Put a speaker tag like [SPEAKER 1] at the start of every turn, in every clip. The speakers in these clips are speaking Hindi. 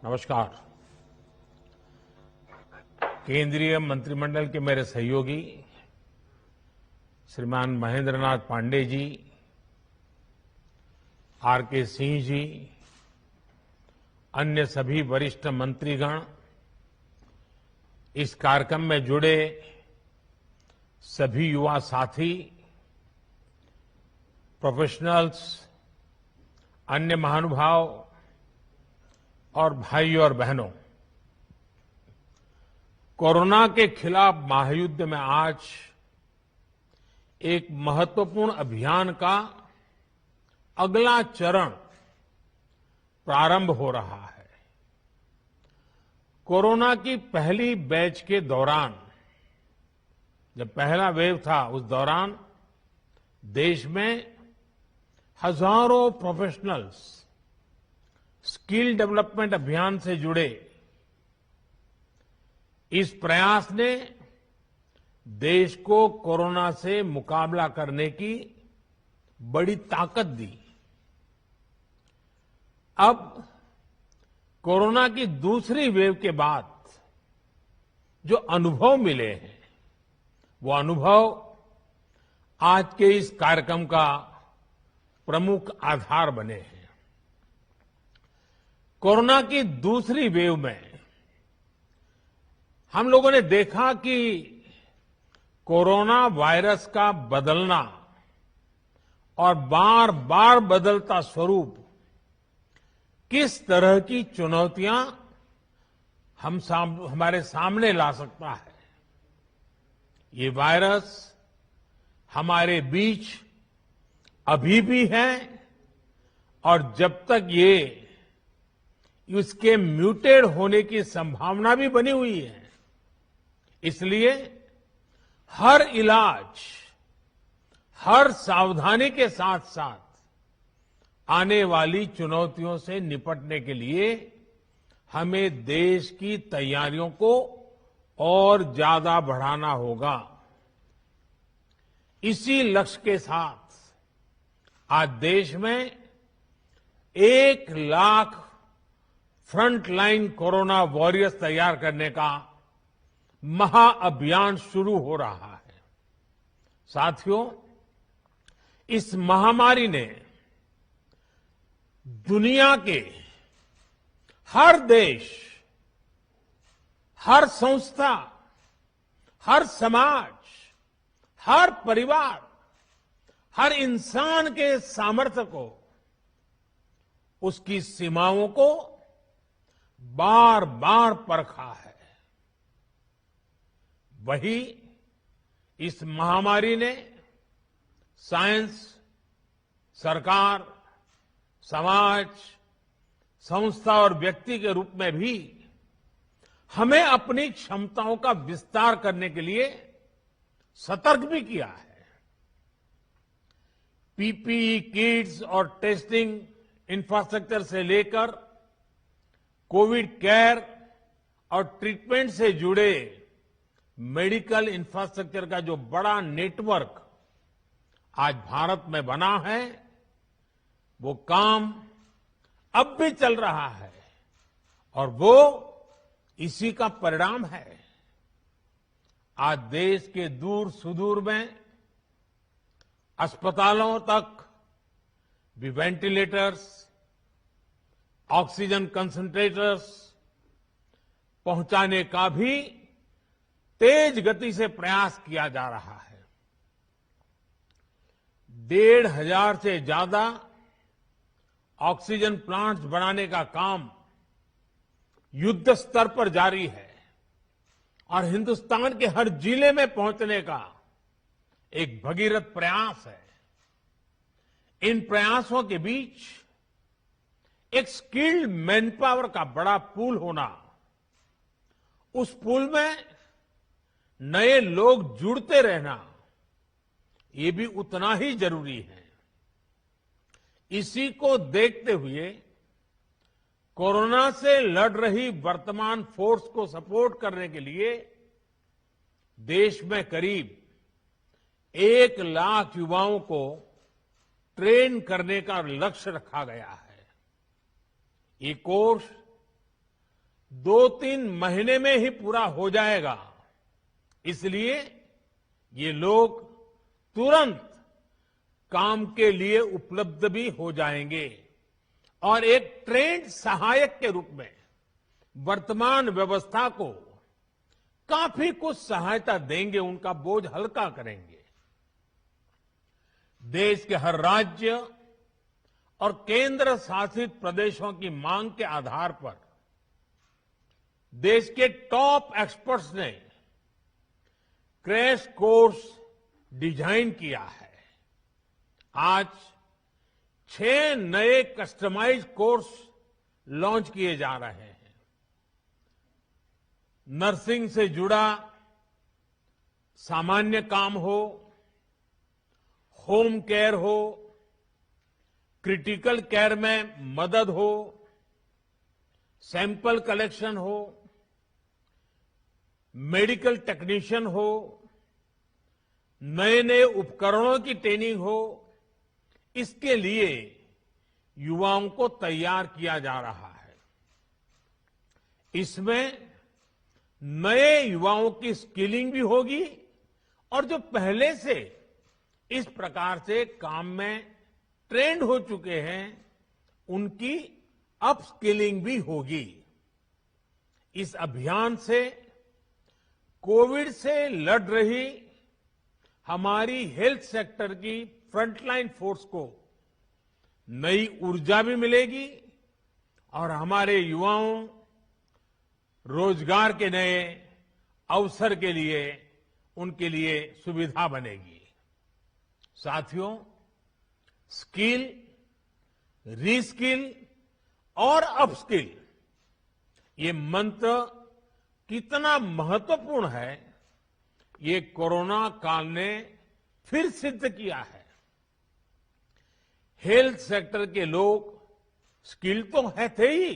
[SPEAKER 1] नमस्कार। केंद्रीय मंत्रिमंडल के मेरे सहयोगी श्रीमान महेंद्र नाथ पांडे जी, आर.के. सिंह जी, अन्य सभी वरिष्ठ मंत्रीगण, इस कार्यक्रम में जुड़े सभी युवा साथी, प्रोफेशनल्स, अन्य महानुभाव और भाइयों और बहनों, कोरोना के खिलाफ महायुद्ध में आज एक महत्वपूर्ण अभियान का अगला चरण प्रारंभ हो रहा है। कोरोना की पहली बैच के दौरान, जब पहला वेव था, उस दौरान देश में हजारों प्रोफेशनल्स स्किल डेवलपमेंट अभियान से जुड़े। इस प्रयास ने देश को कोरोना से मुकाबला करने की बड़ी ताकत दी। अब कोरोना की दूसरी वेव के बाद जो अनुभव मिले हैं, वो अनुभव आज के इस कार्यक्रम का प्रमुख आधार बने हैं। कोरोना की दूसरी वेव में हम लोगों ने देखा कि कोरोना वायरस का बदलना और बार बार बदलता स्वरूप किस तरह की चुनौतियां हमारे सामने ला सकता है। ये वायरस हमारे बीच अभी भी है और जब तक इसके म्यूटेड होने की संभावना भी बनी हुई है, इसलिए हर इलाज, हर सावधानी के साथ साथ आने वाली चुनौतियों से निपटने के लिए हमें देश की तैयारियों को और ज्यादा बढ़ाना होगा। इसी लक्ष्य के साथ आज देश में 1 लाख फ्रंटलाइन कोरोना वॉरियर्स तैयार करने का महाअभियान शुरू हो रहा है। साथियों, इस महामारी ने दुनिया के हर देश, हर संस्था, हर समाज, हर परिवार, हर इंसान के सामर्थ्य को, उसकी सीमाओं को बार बार परखा है। वही इस महामारी ने साइंस, सरकार, समाज, संस्था और व्यक्ति के रूप में भी हमें अपनी क्षमताओं का विस्तार करने के लिए सतर्क भी किया है। पीपीई किट्स और टेस्टिंग इंफ्रास्ट्रक्चर से लेकर कोविड केयर और ट्रीटमेंट से जुड़े मेडिकल इंफ्रास्ट्रक्चर का जो बड़ा नेटवर्क आज भारत में बना है, वो काम अब भी चल रहा है और वो इसी का परिणाम है। आज देश के दूर सुदूर में अस्पतालों तक भी वेंटिलेटर्स, ऑक्सीजन कंसंट्रेटर्स पहुंचाने का भी तेज गति से प्रयास किया जा रहा है। 1,500 से ज्यादा ऑक्सीजन प्लांट्स बनाने का काम युद्ध स्तर पर जारी है और हिंदुस्तान के हर जिले में पहुंचने का एक भगीरथ प्रयास है। इन प्रयासों के बीच एक स्किल्ड मैन पावर का बड़ा पूल होना, उस पूल में नए लोग जुड़ते रहना, ये भी उतना ही जरूरी है। इसी को देखते हुए कोरोना से लड़ रही वर्तमान फोर्स को सपोर्ट करने के लिए देश में करीब 1 लाख युवाओं को ट्रेन करने का लक्ष्य रखा गया है। ये कोर्स 2-3 महीने में ही पूरा हो जाएगा। इसलिए ये लोग तुरंत काम के लिए उपलब्ध भी हो जाएंगे और एक ट्रेंड सहायक के रूप में वर्तमान व्यवस्था को काफी कुछ सहायता देंगे, उनका बोझ हल्का करेंगे। देश के हर राज्य और केंद्र शासित प्रदेशों की मांग के आधार पर देश के टॉप एक्सपर्ट्स ने क्रैश कोर्स डिजाइन किया है। आज 6 नए कस्टमाइज कोर्स लॉन्च किए जा रहे हैं। नर्सिंग से जुड़ा सामान्य काम हो, होम केयर हो, क्रिटिकल केयर में मदद हो, सैंपल कलेक्शन हो, मेडिकल टेक्नीशियन हो, नए नए उपकरणों की ट्रेनिंग हो, इसके लिए युवाओं को तैयार किया जा रहा है। इसमें नए युवाओं की स्किलिंग भी होगी और जो पहले से इस प्रकार से काम में ट्रेंड हो चुके हैं उनकी अपस्किलिंग भी होगी। इस अभियान से कोविड से लड़ रही हमारी हेल्थ सेक्टर की फ्रंटलाइन फोर्स को नई ऊर्जा भी मिलेगी और हमारे युवाओं रोजगार के नए अवसर के लिए उनके लिए सुविधा बनेगी। साथियों, स्किल, रीस्किल और अपस्किल ये मंत्र कितना महत्वपूर्ण है, ये कोरोना काल ने फिर सिद्ध किया है। हेल्थ सेक्टर के लोग स्किल तो थे ही,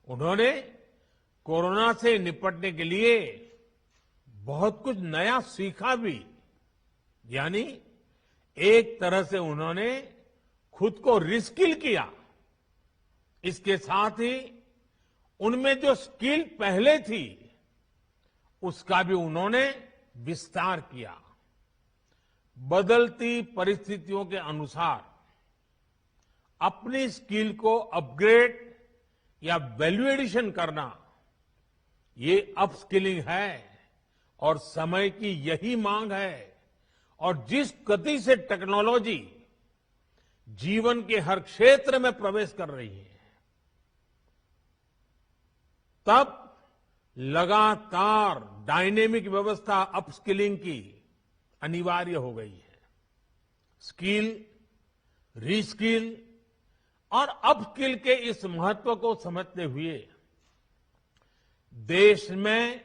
[SPEAKER 1] उन्होंने कोरोना से निपटने के लिए बहुत कुछ नया सीखा भी। यानी एक तरह से उन्होंने खुद को रिस्किल किया। इसके साथ ही उनमें जो स्किल पहले थी उसका भी उन्होंने विस्तार किया। बदलती परिस्थितियों के अनुसार अपनी स्किल को अपग्रेड या वैल्यू एडिशन करना, ये अपस्किलिंग है और समय की यही मांग है। और जिस गति से टेक्नोलॉजी जीवन के हर क्षेत्र में प्रवेश कर रही है, तब लगातार डायनेमिक व्यवस्था अपस्किलिंग की अनिवार्य हो गई है। स्किल, रीस्किल और अपस्किल के इस महत्व को समझते हुए देश में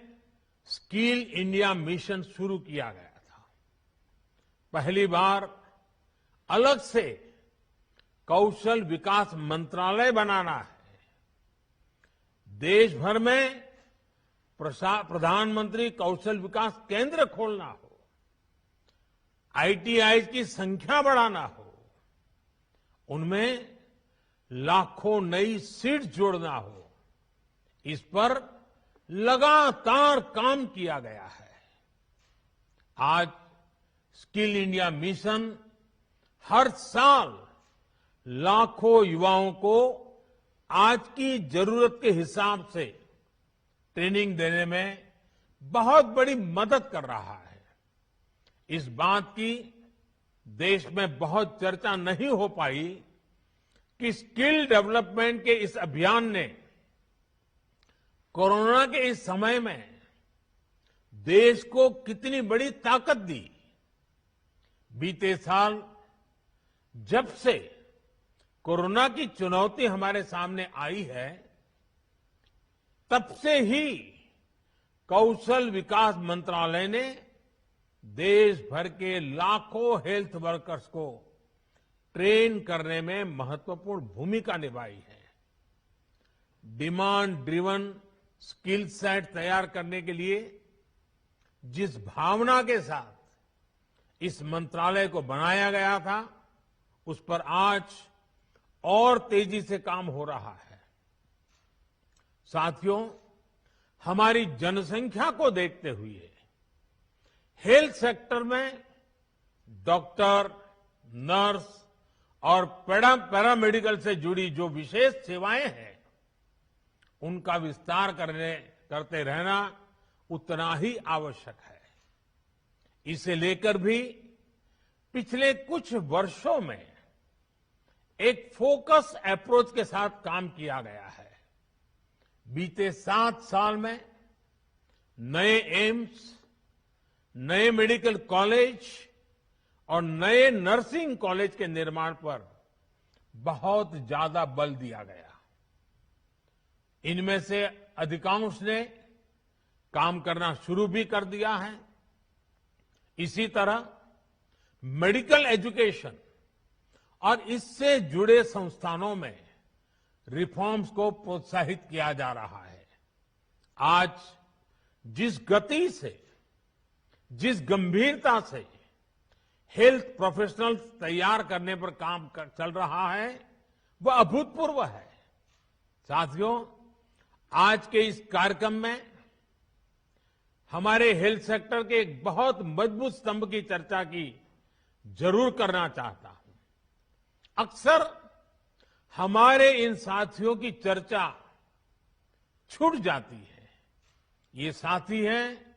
[SPEAKER 1] स्किल इंडिया मिशन शुरू किया गया था। पहली बार अलग से कौशल विकास मंत्रालय बनाना है। देश भर में प्रधानमंत्री कौशल विकास केंद्र खोलना हो, आईटीआई की संख्या बढ़ाना हो, उनमें लाखों नई सीट्स जोड़ना हो, इस पर लगातार काम किया गया है। आज स्किल इंडिया मिशन हर साल लाखों युवाओं को आज की जरूरत के हिसाब से ट्रेनिंग देने में बहुत बड़ी मदद कर रहा है। इस बात की देश में बहुत चर्चा नहीं हो पाई कि स्किल डेवलपमेंट के इस अभियान ने कोरोना के इस समय में देश को कितनी बड़ी ताकत दी। बीते साल जब से कोरोना की चुनौती हमारे सामने आई है, तब से ही कौशल विकास मंत्रालय ने देश भर के लाखों हेल्थ वर्कर्स को ट्रेन करने में महत्वपूर्ण भूमिका निभाई है। डिमांड ड्रिवन स्किल सेट तैयार करने के लिए जिस भावना के साथ इस मंत्रालय को बनाया गया था, उस पर आज और तेजी से काम हो रहा है। साथियों, हमारी जनसंख्या को देखते हुए हेल्थ सेक्टर में डॉक्टर, नर्स और पैरामेडिकल से जुड़ी जो विशेष सेवाएं हैं, उनका विस्तार करते रहना उतना ही आवश्यक है। इसे लेकर भी पिछले कुछ वर्षों में एक फोकस अप्रोच के साथ काम किया गया है। बीते 7 साल में नए एम्स, नए मेडिकल कॉलेज और नए नर्सिंग कॉलेज के निर्माण पर बहुत ज्यादा बल दिया गया। इनमें से अधिकांश ने काम करना शुरू भी कर दिया है। इसी तरह मेडिकल एजुकेशन और इससे जुड़े संस्थानों में रिफॉर्म्स को प्रोत्साहित किया जा रहा है। आज जिस गति से, जिस गंभीरता से हेल्थ प्रोफेशनल्स तैयार करने पर काम चल रहा है, वह अभूतपूर्व है। साथियों, आज के इस कार्यक्रम में हमारे हेल्थ सेक्टर के एक बहुत मजबूत स्तंभ की चर्चा की जरूर करना चाहता हूं। अक्सर हमारे इन साथियों की चर्चा छूट जाती है। ये साथी हैं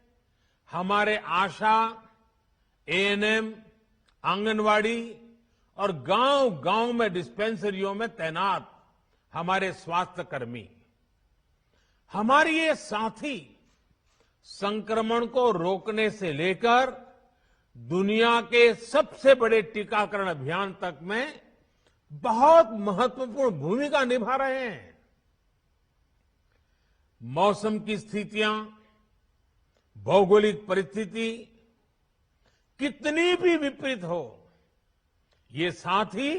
[SPEAKER 1] हमारे आशा, एएनएम, आंगनवाड़ी और गांव-गांव में डिस्पेंसरियों में तैनात हमारे स्वास्थ्य कर्मी। हमारे ये साथी संक्रमण को रोकने से लेकर दुनिया के सबसे बड़े टीकाकरण अभियान तक में बहुत महत्वपूर्ण भूमिका निभा रहे हैं। मौसम की स्थितियां, भौगोलिक परिस्थिति कितनी भी विपरीत हो, ये साथी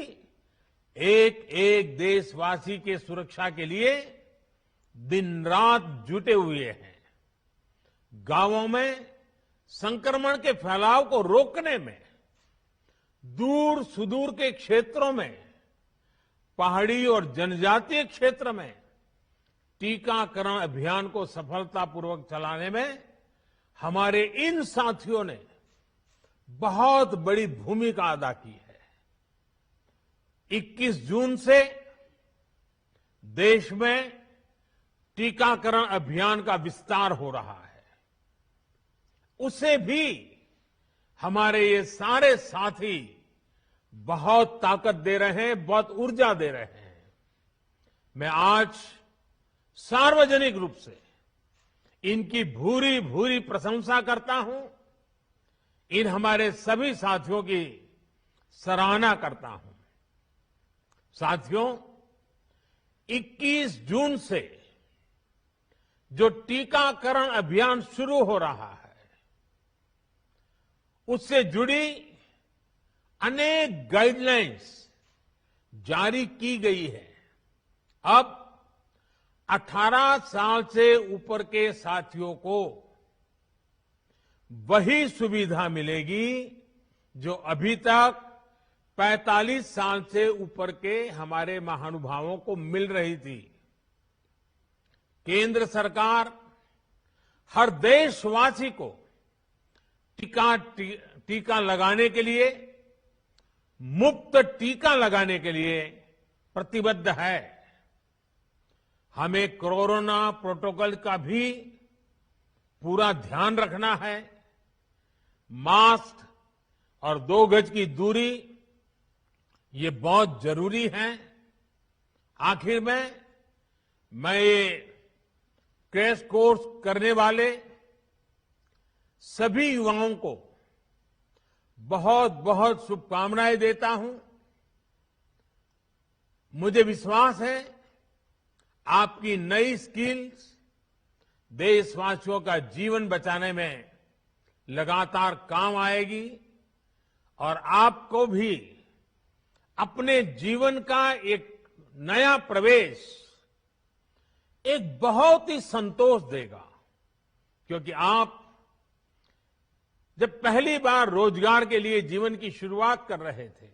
[SPEAKER 1] एक एक देशवासी के सुरक्षा के लिए दिन रात जुटे हुए हैं। गांवों में संक्रमण के फैलाव को रोकने में, दूर सुदूर के क्षेत्रों में, पहाड़ी और जनजातीय क्षेत्र में टीकाकरण अभियान को सफलतापूर्वक चलाने में हमारे इन साथियों ने बहुत बड़ी भूमिका अदा की है। 21 जून से देश में टीकाकरण अभियान का विस्तार हो रहा है। उसे भी हमारे ये सारे साथी बहुत ताकत दे रहे हैं, बहुत ऊर्जा दे रहे हैं। मैं आज सार्वजनिक रूप से इनकी भूरी भूरी प्रशंसा करता हूं। इन हमारे सभी साथियों की सराहना करता हूं। साथियों, 21 जून से जो टीकाकरण अभियान शुरू हो रहा है, उससे जुड़ी अनेक गाइडलाइंस जारी की गई है। अब 18 साल से ऊपर के साथियों को वही सुविधा मिलेगी जो अभी तक 45 साल से ऊपर के हमारे महानुभावों को मिल रही थी। केंद्र सरकार हर देशवासी को टीका लगाने के लिए, मुफ्त टीका लगाने के लिए प्रतिबद्ध है। हमें कोरोना प्रोटोकॉल का भी पूरा ध्यान रखना है। मास्क और 2 गज की दूरी ये बहुत जरूरी है। आखिर में मैं ये क्रैश कोर्स करने वाले सभी युवाओं को बहुत बहुत शुभकामनाएं देता हूं। मुझे विश्वास है आपकी नई स्किल्स देशवासियों का जीवन बचाने में लगातार काम आएगी और आपको भी अपने जीवन का एक नया प्रवेश एक बहुत ही संतोष देगा। क्योंकि आप जब पहली बार रोजगार के लिए जीवन की शुरुआत कर रहे थे,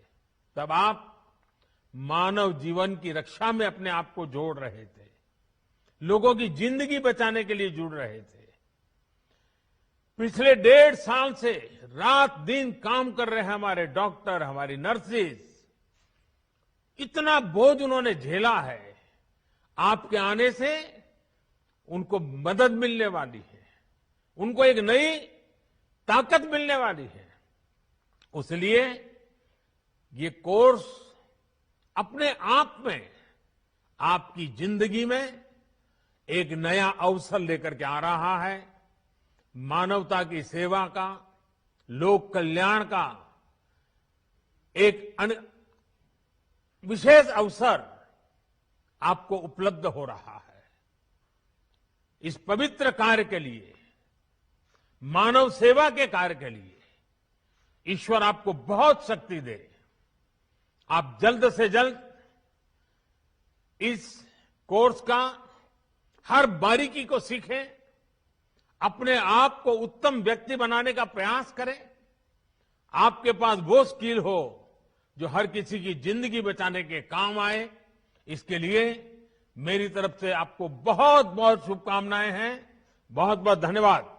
[SPEAKER 1] तब आप मानव जीवन की रक्षा में अपने आप को जोड़ रहे थे। लोगों की जिंदगी बचाने के लिए जुड़ रहे थे। पिछले 1.5 साल से रात दिन काम कर रहे हैं हमारे डॉक्टर, हमारी नर्सेज। इतना बोझ उन्होंने झेला है। आपके आने से उनको मदद मिलने वाली है, उनको एक नई ताकत मिलने वाली है। इसलिए ये कोर्स अपने आप में आपकी जिंदगी में एक नया अवसर लेकर के आ रहा है। मानवता की सेवा का, लोक कल्याण का एक विशेष अवसर आपको उपलब्ध हो रहा है। इस पवित्र कार्य के लिए, मानव सेवा के कार्य के लिए ईश्वर आपको बहुत शक्ति दे। आप जल्द से जल्द इस कोर्स का हर बारीकी को सीखें, अपने आप को उत्तम व्यक्ति बनाने का प्रयास करें। आपके पास वो स्किल हो जो हर किसी की जिंदगी बचाने के काम आए। इसके लिए मेरी तरफ से आपको बहुत बहुत शुभकामनाएं हैं। बहुत बहुत धन्यवाद।